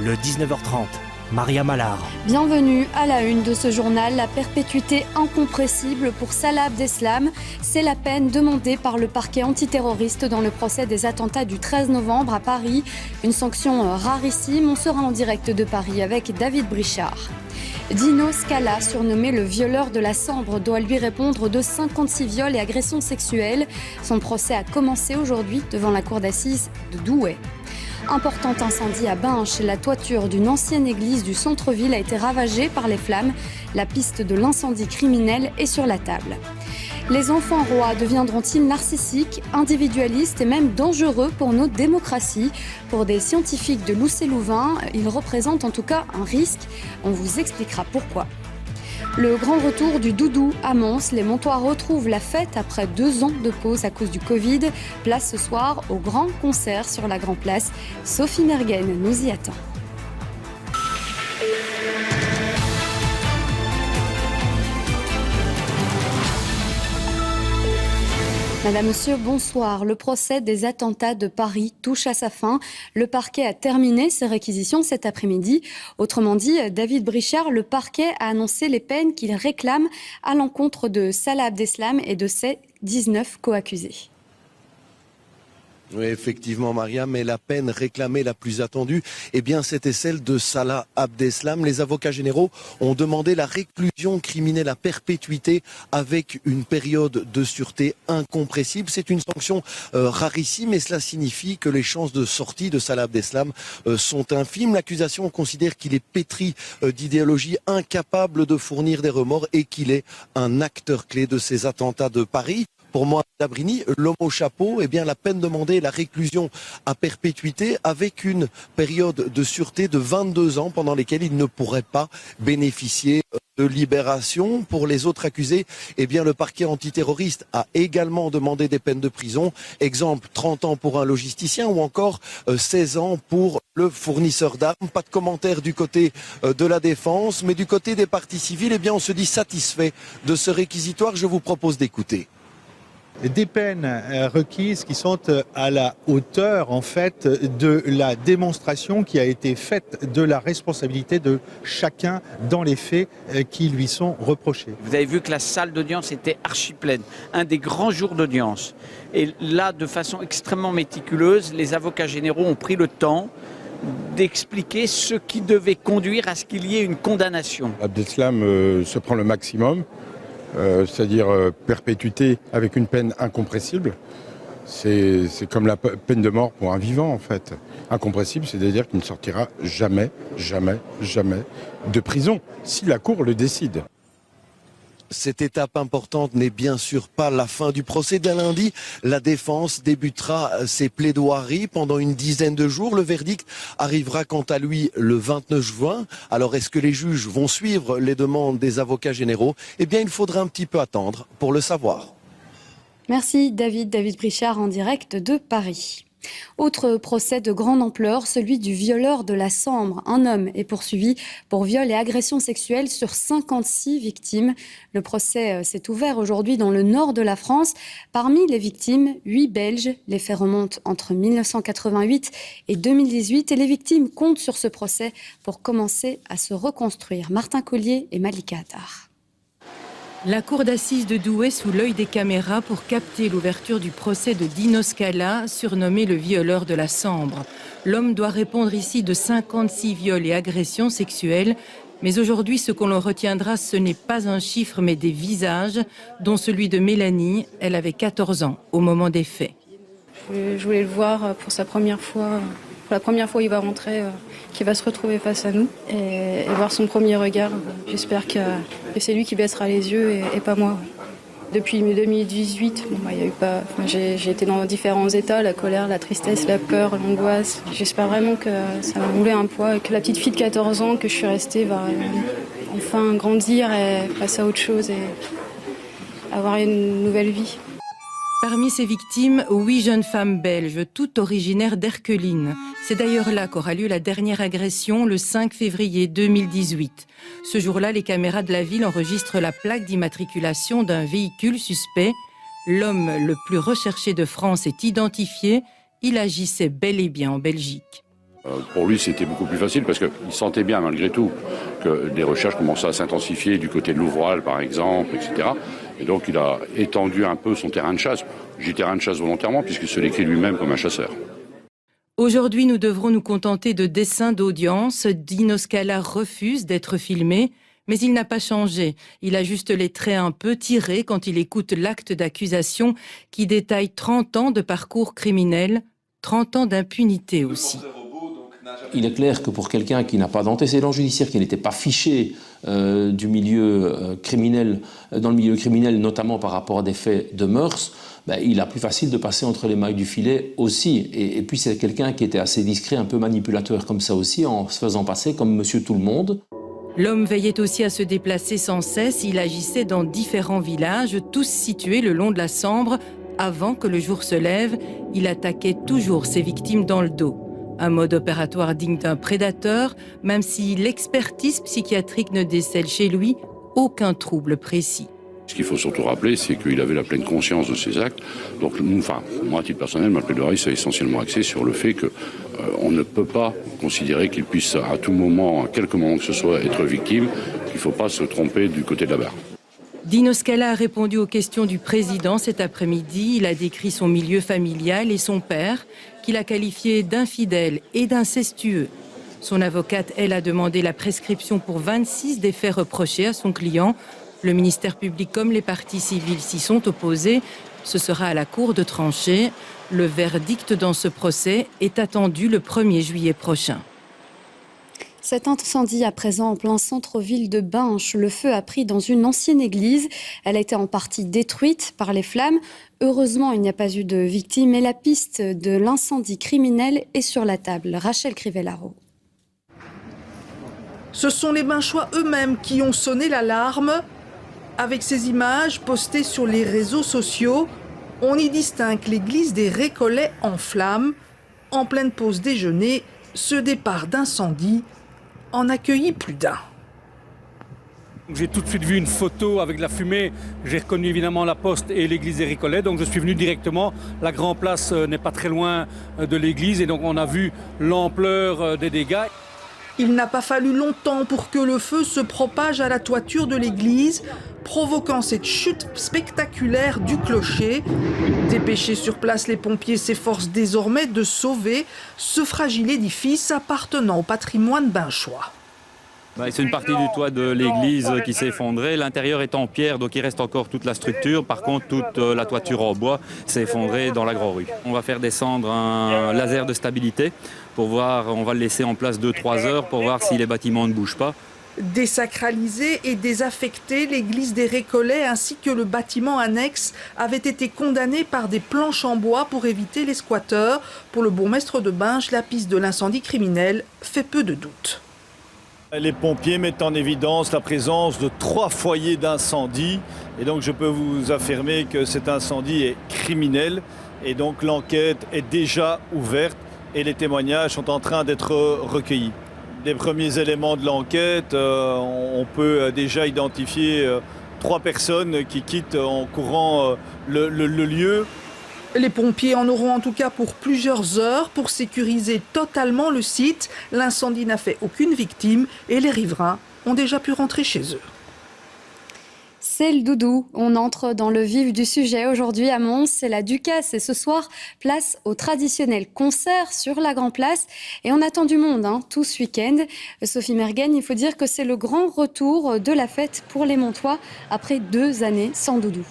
le 19h30. Maria Mallard. Bienvenue à la une de ce journal. La perpétuité incompressible pour Salah Abdeslam. C'est la peine demandée par le parquet antiterroriste dans le procès des attentats du 13 novembre à Paris. Une sanction rarissime. On sera en direct de Paris avec David Brichard. Dino Scala, surnommé le violeur de la Sambre, doit lui répondre de 56 viols et agressions sexuelles. Son procès a commencé aujourd'hui devant la cour d'assises de Douai. Important incendie à Binche. La toiture d'une ancienne église du centre-ville a été ravagée par les flammes. La piste de l'incendie criminel est sur la table. Les enfants rois deviendront-ils narcissiques, individualistes et même dangereux pour nos démocraties ? Pour des scientifiques de Loussé-Louvain, ils représentent en tout cas un risque. On vous expliquera pourquoi. Le grand retour du doudou à Mons. Les Montois retrouvent la fête après 2 ans de pause à cause du Covid. Place ce soir au grand concert sur la Grand Place. Sophie Mergen nous y attend. Madame, Monsieur, bonsoir. Le procès des attentats de Paris touche à sa fin. Le parquet a terminé ses réquisitions cet après-midi. Autrement dit, David Brichard, le parquet a annoncé les peines qu'il réclame à l'encontre de Salah Abdeslam et de ses 19 coaccusés. Oui, effectivement, Maria, mais la peine réclamée la plus attendue, eh bien, c'était celle de Salah Abdeslam. Les avocats généraux ont demandé la réclusion criminelle à perpétuité avec une période de sûreté incompressible. C'est une sanction rarissime et cela signifie que les chances de sortie de Salah Abdeslam sont infimes. L'accusation considère qu'il est pétri d'idéologie, incapable de fournir des remords et qu'il est un acteur clé de ces attentats de Paris. Pour Mohamed Abrini, l'homme au chapeau, eh bien, la peine demandée est la réclusion à perpétuité avec une période de sûreté de 22 ans pendant lesquelles il ne pourrait pas bénéficier de libération. Pour les autres accusés, eh bien, le parquet antiterroriste a également demandé des peines de prison. Exemple, 30 ans pour un logisticien ou encore 16 ans pour le fournisseur d'armes. Pas de commentaire du côté de la défense, mais du côté des parties civiles, eh bien, on se dit satisfait de ce réquisitoire. Je vous propose d'écouter. Des peines requises qui sont à la hauteur en fait de la démonstration qui a été faite de la responsabilité de chacun dans les faits qui lui sont reprochés. Vous avez vu que la salle d'audience était archi pleine, un des grands jours d'audience. Et là, de façon extrêmement méticuleuse, les avocats généraux ont pris le temps d'expliquer ce qui devait conduire à ce qu'il y ait une condamnation. Abdeslam se prend le maximum. C'est-à-dire perpétuité avec une peine incompressible. C'est comme la peine de mort pour un vivant en fait. Incompressible, c'est-à-dire qu'il ne sortira jamais, jamais, jamais de prison, si la Cour le décide. Cette étape importante n'est bien sûr pas la fin du procès. Dès lundi, la défense débutera ses plaidoiries pendant une dizaine de jours. Le verdict arrivera quant à lui le 29 juin. Alors est-ce que les juges vont suivre les demandes des avocats généraux ? Eh bien, il faudra un petit peu attendre pour le savoir. Merci David Brichard en direct de Paris. Autre procès de grande ampleur, celui du violeur de la Sambre. Un homme est poursuivi pour viol et agression sexuelle sur 56 victimes. Le procès s'est ouvert aujourd'hui dans le nord de la France. Parmi les victimes, 8 Belges. Les faits remontent entre 1988 et 2018 et les victimes comptent sur ce procès pour commencer à se reconstruire. Martin Collier et Malika Attar. La cour d'assises de Douai sous l'œil des caméras pour capter l'ouverture du procès de Dino Scala, surnommé le violeur de la Sambre. L'homme doit répondre ici de 56 viols et agressions sexuelles. Mais aujourd'hui, ce qu'on en retiendra, ce n'est pas un chiffre, mais des visages, dont celui de Mélanie. Elle avait 14 ans au moment des faits. Je voulais le voir pour sa première fois. Pour la première fois, il va rentrer, qu'il va se retrouver face à nous et voir son premier regard. J'espère que c'est lui qui baissera les yeux et pas moi. Depuis 2018, j'ai été dans différents états, la colère, la tristesse, la peur, l'angoisse. J'espère vraiment que ça va rouler un poids et que la petite fille de 14 ans que je suis restée va enfin grandir et passer à autre chose et avoir une nouvelle vie. Parmi ces victimes, 8 jeunes femmes belges, toutes originaires d'Erqueline. C'est d'ailleurs là qu'aura lieu la dernière agression, le 5 février 2018. Ce jour-là, les caméras de la ville enregistrent la plaque d'immatriculation d'un véhicule suspect. L'homme le plus recherché de France est identifié. Il agissait bel et bien en Belgique. Pour lui, c'était beaucoup plus facile parce qu'il sentait bien, malgré tout, que les recherches commençaient à s'intensifier du côté de l'Ouvral, par exemple, etc. Et donc, il a étendu un peu son terrain de chasse. Je dis terrain de chasse volontairement, puisqu'il se décrit lui-même comme un chasseur. Aujourd'hui, nous devrons nous contenter de dessins d'audience. Dino Scala refuse d'être filmé, mais il n'a pas changé. Il a juste les traits un peu tirés quand il écoute l'acte d'accusation qui détaille 30 ans de parcours criminel, 30 ans d'impunité aussi. Il est clair que pour quelqu'un qui n'a pas d'antécédent judiciaire, qui n'était pas fiché du milieu criminel, dans le milieu criminel, notamment par rapport à des faits de mœurs, il a plus facile de passer entre les mailles du filet aussi. Et puis c'est quelqu'un qui était assez discret, un peu manipulateur comme ça aussi, en se faisant passer comme monsieur tout le monde. L'homme veillait aussi à se déplacer sans cesse. Il agissait dans différents villages, tous situés le long de la Sambre. Avant que le jour se lève, il attaquait toujours ses victimes dans le dos. Un mode opératoire digne d'un prédateur, même si l'expertise psychiatrique ne décèle chez lui aucun trouble précis. Ce qu'il faut surtout rappeler, c'est qu'il avait la pleine conscience de ses actes. Donc, moi, à titre personnel, ma plaidoirie, c'est essentiellement axé sur le fait qu'on ne peut pas considérer qu'il puisse à tout moment, à quelque moment que ce soit, être victime, qu'il ne faut pas se tromper du côté de la barre. Dino Scala a répondu aux questions du président cet après-midi. Il a décrit son milieu familial et son père, qu'il a qualifié d'infidèle et d'incestueux. Son avocate, elle, a demandé la prescription pour 26 des faits reprochés à son client. Le ministère public comme les parties civiles s'y sont opposés. Ce sera à la cour de trancher. Le verdict dans ce procès est attendu le 1er juillet prochain. Cet incendie à présent en plein centre-ville de Binche. Le feu a pris dans une ancienne église. Elle a été en partie détruite par les flammes. Heureusement, il n'y a pas eu de victimes et la piste de l'incendie criminel est sur la table. Rachel Crivellaro. Ce sont les Binchois eux-mêmes qui ont sonné l'alarme. Avec ces images postées sur les réseaux sociaux, on y distingue l'église des Récollets en flammes. En pleine pause déjeuner, ce départ d'incendie en accueillit plus d'un. J'ai tout de suite vu une photo avec la fumée. J'ai reconnu évidemment la poste et l'église des Récollets. Donc je suis venu directement. La Grand Place n'est pas très loin de l'église et donc on a vu l'ampleur des dégâts. Il n'a pas fallu longtemps pour que le feu se propage à la toiture de l'église, provoquant cette chute spectaculaire du clocher. Dépêchés sur place, les pompiers s'efforcent désormais de sauver ce fragile édifice appartenant au patrimoine binchois. C'est une partie du toit de l'église qui s'est effondrée. L'intérieur est en pierre, donc il reste encore toute la structure. Par contre, toute la toiture en bois s'est effondrée dans la Grand Rue. On va faire descendre un laser de stabilité pour voir, on va le laisser en place 2-3 heures pour voir si les bâtiments ne bougent pas. Désacralisée et désaffectée, l'église des Récollets ainsi que le bâtiment annexe avaient été condamnés par des planches en bois pour éviter les squatteurs. Pour le bourgmestre de Binche, la piste de l'incendie criminel fait peu de doute. Les pompiers mettent en évidence la présence de 3 foyers d'incendie. Et donc je peux vous affirmer que cet incendie est criminel. Et donc l'enquête est déjà ouverte et les témoignages sont en train d'être recueillis. Des premiers éléments de l'enquête, on peut déjà identifier 3 personnes qui quittent en courant le lieu. Les pompiers en auront en tout cas pour plusieurs heures pour sécuriser totalement le site. L'incendie n'a fait aucune victime et les riverains ont déjà pu rentrer chez eux. C'est le doudou. On entre dans le vif du sujet. Aujourd'hui à Mons, c'est la Ducasse. Et ce soir, place au traditionnel concert sur la Grand Place. Et on attend du monde tout ce week-end. Sophie Mergen, il faut dire que c'est le grand retour de la fête pour les Montois après 2 années sans doudou.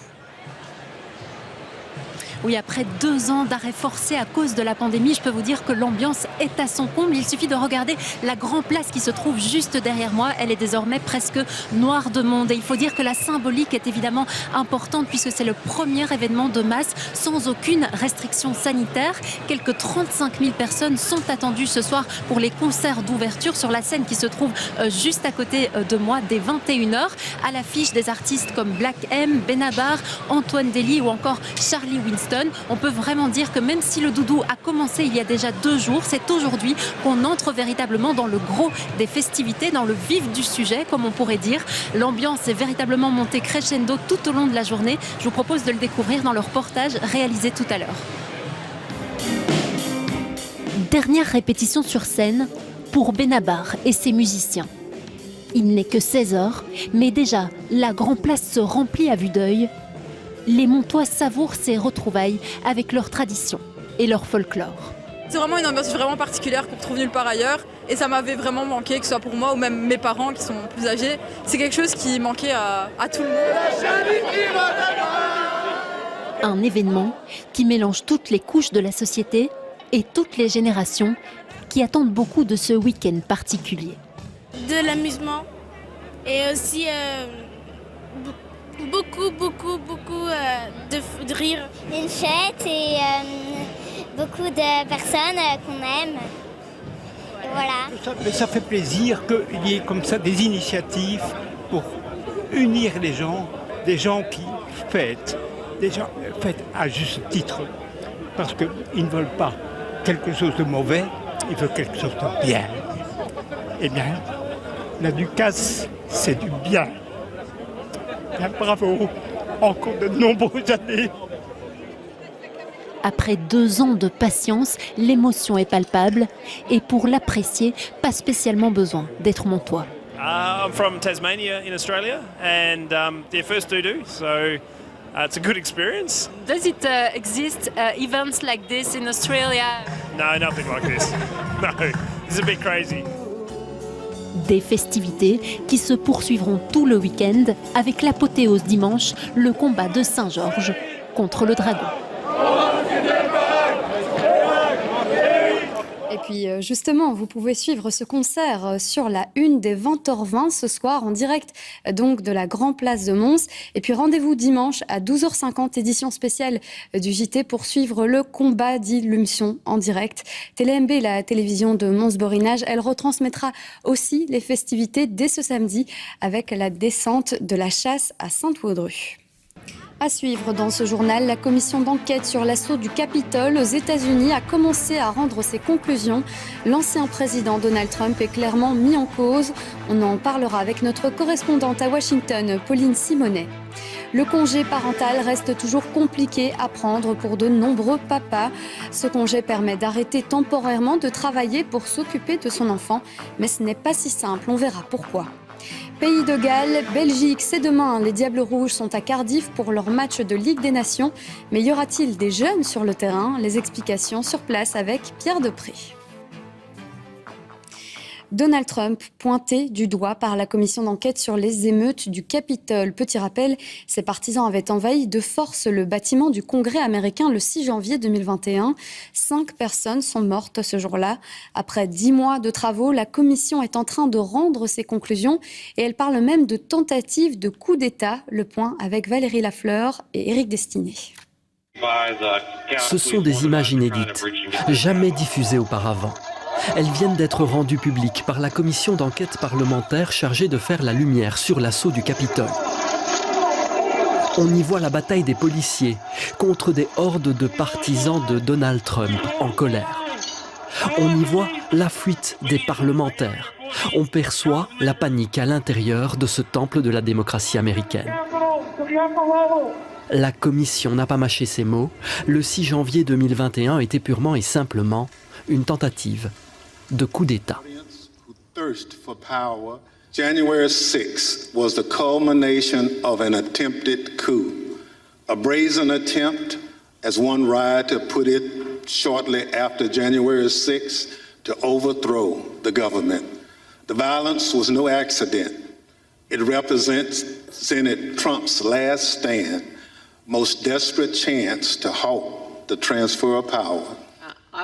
Oui, après 2 ans d'arrêt forcé à cause de la pandémie, je peux vous dire que l'ambiance est à son comble. Il suffit de regarder la Grand Place qui se trouve juste derrière moi. Elle est désormais presque noire de monde. Et il faut dire que la symbolique est évidemment importante puisque c'est le premier événement de masse sans aucune restriction sanitaire. Quelques 35 000 personnes sont attendues ce soir pour les concerts d'ouverture sur la scène qui se trouve juste à côté de moi dès 21h. À l'affiche des artistes comme Black M, Benabar, Antoine Dely ou encore Charlie Winston. On peut vraiment dire que même si le doudou a commencé il y a déjà 2 jours, c'est aujourd'hui qu'on entre véritablement dans le gros des festivités, dans le vif du sujet, comme on pourrait dire. L'ambiance est véritablement montée crescendo tout au long de la journée. Je vous propose de le découvrir dans le reportage réalisé tout à l'heure. Dernière répétition sur scène pour Benabar et ses musiciens. Il n'est que 16h, mais déjà, la grande place se remplit à vue d'œil. Les Montois savourent ces retrouvailles avec leur tradition et leur folklore. C'est vraiment une ambiance vraiment particulière qu'on retrouve nulle part ailleurs. Et ça m'avait vraiment manqué, que ce soit pour moi ou même mes parents qui sont plus âgés. C'est quelque chose qui manquait à tout le monde. Un événement qui mélange toutes les couches de la société et toutes les générations qui attendent beaucoup de ce week-end particulier. De l'amusement et aussi beaucoup de rire. Une fête et beaucoup de personnes qu'on aime. Et voilà. Ça fait plaisir qu'il y ait comme ça des initiatives pour unir les gens, des gens qui fêtent, des gens fêtent à juste titre, parce qu'ils ne veulent pas quelque chose de mauvais, ils veulent quelque chose de bien. Eh bien, la Ducasse, c'est du bien. Bien, bravo, encore de nombreuses années. Après 2 ans de patience, l'émotion est palpable et pour l'apprécier, pas spécialement besoin d'être montois. I'm from Tasmania in Australia and they're first do, so it's a good experience. Does it exist events like this in Australia? No, nothing like this. No, it's a bit crazy. Des festivités qui se poursuivront tout le week-end avec l'apothéose dimanche, le combat de Saint-Georges contre le dragon. Et puis justement, vous pouvez suivre ce concert sur la une des 20h20 ce soir en direct donc de la Grand Place de Mons. Et puis rendez-vous dimanche à 12h50, édition spéciale du JT pour suivre le combat d'Illusion en direct. TéléMB, la télévision de Mons-Borinage, elle retransmettra aussi les festivités dès ce samedi avec la descente de la chasse à Sainte-Waudru. À suivre dans ce journal, la commission d'enquête sur l'assaut du Capitole aux États-Unis a commencé à rendre ses conclusions. L'ancien président Donald Trump est clairement mis en cause. On en parlera avec notre correspondante à Washington, Pauline Simonet. Le congé parental reste toujours compliqué à prendre pour de nombreux papas. Ce congé permet d'arrêter temporairement de travailler pour s'occuper de son enfant, mais ce n'est pas si simple, on verra pourquoi. Pays de Galles, Belgique, c'est demain. Les Diables Rouges sont à Cardiff pour leur match de Ligue des Nations. Mais y aura-t-il des jeunes sur le terrain? Les explications sur place avec Pierre Depré. Donald Trump, pointé du doigt par la commission d'enquête sur les émeutes du Capitole. Petit rappel, ses partisans avaient envahi de force le bâtiment du Congrès américain le 6 janvier 2021. 5 personnes sont mortes ce jour-là. Après 10 mois de travaux, la commission est en train de rendre ses conclusions et elle parle même de tentative de coup d'État. Le point avec Valérie Lafleur et Éric Destiné. Ce sont des images inédites, jamais diffusées auparavant. Elles viennent d'être rendues publiques par la commission d'enquête parlementaire chargée de faire la lumière sur l'assaut du Capitole. On y voit la bataille des policiers contre des hordes de partisans de Donald Trump en colère. On y voit la fuite des parlementaires. On perçoit la panique à l'intérieur de ce temple de la démocratie américaine. La commission n'a pas mâché ses mots. Le 6 janvier 2021 était purement et simplement une tentative de coup d'État. January 6th was the culmination of an attempted coup, a brazen attempt, as one writer put it shortly after January 6th, to overthrow the government. The violence was no accident. It represented Trump's last stand, most desperate chance to halt the transfer of power.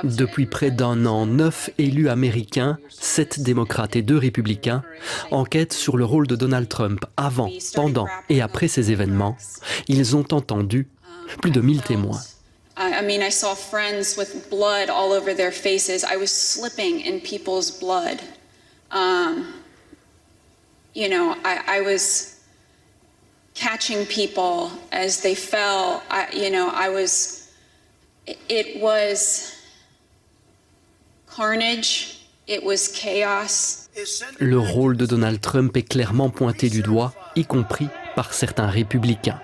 Depuis près d'un an, 9 élus américains, 7 démocrates et 2 républicains, enquêtent sur le rôle de Donald Trump avant, pendant et après ces événements. Ils ont entendu plus de 1000 témoins. I saw friends with blood all over their faces. I was slipping in people's blood. I was catching people as they fell. It was carnage, it was chaos. Le rôle de Donald Trump est clairement pointé du doigt, y compris par certains républicains.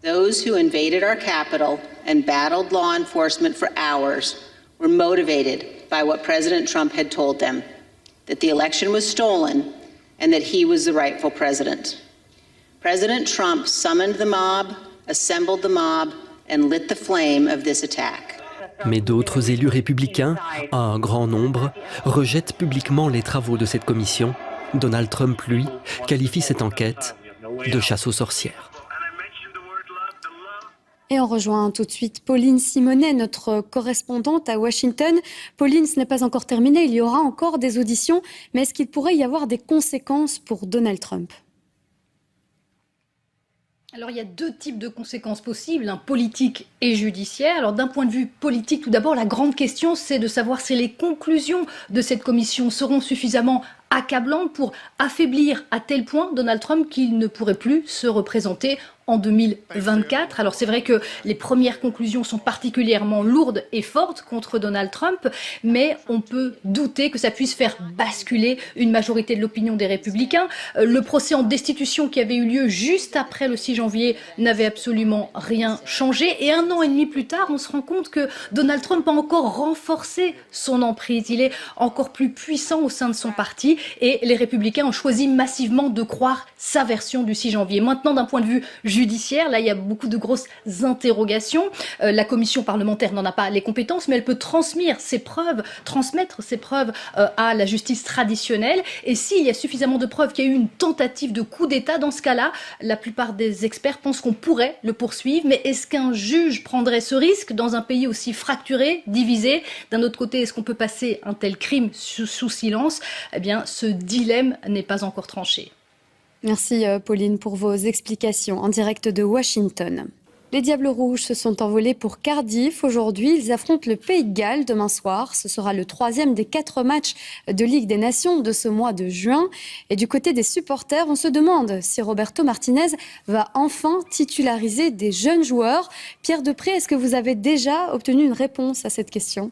Those who invaded our Capitol and battled law enforcement for hours were motivated by what President Trump had told them, that the election was stolen and that he was the rightful president. President Trump summoned the mob, assembled the mob, and lit the flame of this attack. Mais d'autres élus républicains, un grand nombre, rejettent publiquement les travaux de cette commission. Donald Trump, lui, qualifie cette enquête de chasse aux sorcières. Et on rejoint tout de suite Pauline Simonet, notre correspondante à Washington. Pauline, ce n'est pas encore terminé, il y aura encore des auditions, mais est-ce qu'il pourrait y avoir des conséquences pour Donald Trump ? Alors il y a deux types de conséquences possibles, politiques et judiciaires. Alors d'un point de vue politique, tout d'abord, la grande question, c'est de savoir si les conclusions de cette commission seront suffisamment accablantes pour affaiblir à tel point Donald Trump qu'il ne pourrait plus se représenter en 2024. Alors c'est vrai que les premières conclusions sont particulièrement lourdes et fortes contre Donald Trump, mais on peut douter que ça puisse faire basculer une majorité de l'opinion des Républicains. Le procès en destitution qui avait eu lieu juste après le 6 janvier n'avait absolument rien changé. Et 1 an et demi plus tard, on se rend compte que Donald Trump a encore renforcé son emprise. Il est encore plus puissant au sein de son parti et les Républicains ont choisi massivement de croire sa version du 6 janvier. Maintenant, d'un point de vue judiciaire, là il y a beaucoup de grosses interrogations. La commission parlementaire n'en a pas les compétences, mais elle peut transmettre ses preuves à la justice traditionnelle. Et s'il y a suffisamment de preuves qu'il y a eu une tentative de coup d'État, dans ce cas-là, la plupart des experts pensent qu'on pourrait le poursuivre. Mais est-ce qu'un juge prendrait ce risque dans un pays aussi fracturé, divisé ? D'un autre côté, est-ce qu'on peut passer un tel crime sous silence ? Eh bien, ce dilemme n'est pas encore tranché. Merci Pauline pour vos explications en direct de Washington. Les Diables Rouges se sont envolés pour Cardiff. Aujourd'hui, ils affrontent le Pays de Galles demain soir. Ce sera le 3e des 4 matchs de Ligue des Nations de ce mois de juin. Et du côté des supporters, on se demande si Roberto Martinez va enfin titulariser des jeunes joueurs. Pierre Depré, est-ce que vous avez déjà obtenu une réponse à cette question ?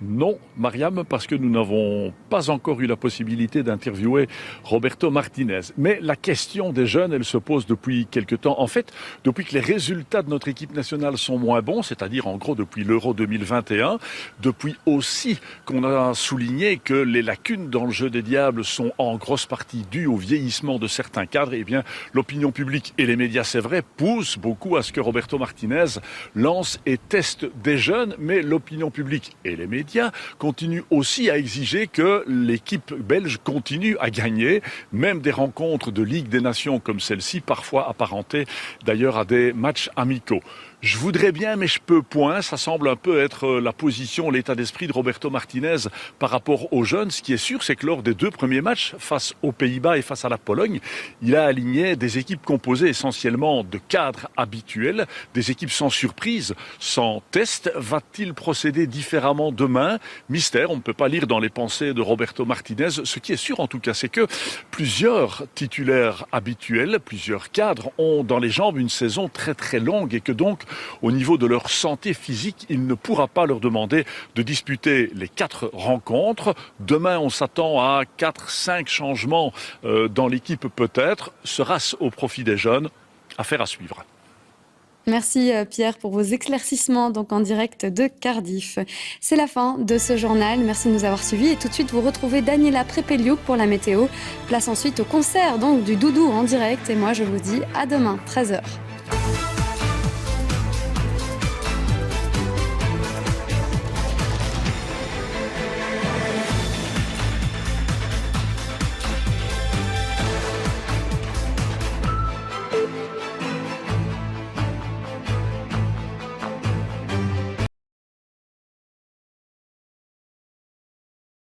Non, Mariam, parce que nous n'avons pas encore eu la possibilité d'interviewer Roberto Martinez. Mais la question des jeunes, elle se pose depuis quelque temps. En fait, depuis que les résultats de notre équipe nationale sont moins bons, c'est-à-dire en gros depuis l'Euro 2021, depuis aussi qu'on a souligné que les lacunes dans le jeu des Diables sont en grosse partie dues au vieillissement de certains cadres, eh bien l'opinion publique et les médias, c'est vrai, poussent beaucoup à ce que Roberto Martinez lance et teste des jeunes, mais l'opinion publique et les médias continue aussi à exiger que l'équipe belge continue à gagner, même des rencontres de Ligue des Nations comme celle-ci, parfois apparentées d'ailleurs à des matchs amicaux. Je voudrais bien, mais je peux point. Ça semble un peu être la position, l'état d'esprit de Roberto Martinez par rapport aux jeunes. Ce qui est sûr, c'est que lors des 2 premiers matchs, face aux Pays-Bas et face à la Pologne, il a aligné des équipes composées essentiellement de cadres habituels, des équipes sans surprise, sans test. Va-t-il procéder différemment demain ? Mystère, on ne peut pas lire dans les pensées de Roberto Martinez. Ce qui est sûr en tout cas, c'est que plusieurs titulaires habituels, plusieurs cadres ont dans les jambes une saison très très longue et que donc au niveau de leur santé physique, il ne pourra pas leur demander de disputer les 4 rencontres. Demain, on s'attend à 4-5 changements dans l'équipe peut-être. Sera-ce au profit des jeunes ? Affaire à suivre. Merci Pierre pour vos éclaircissements donc en direct de Cardiff. C'est la fin de ce journal. Merci de nous avoir suivis et tout de suite vous retrouvez Daniela Prepeliuk pour la météo. Place ensuite au concert donc du Doudou en direct et moi je vous dis à demain 13h.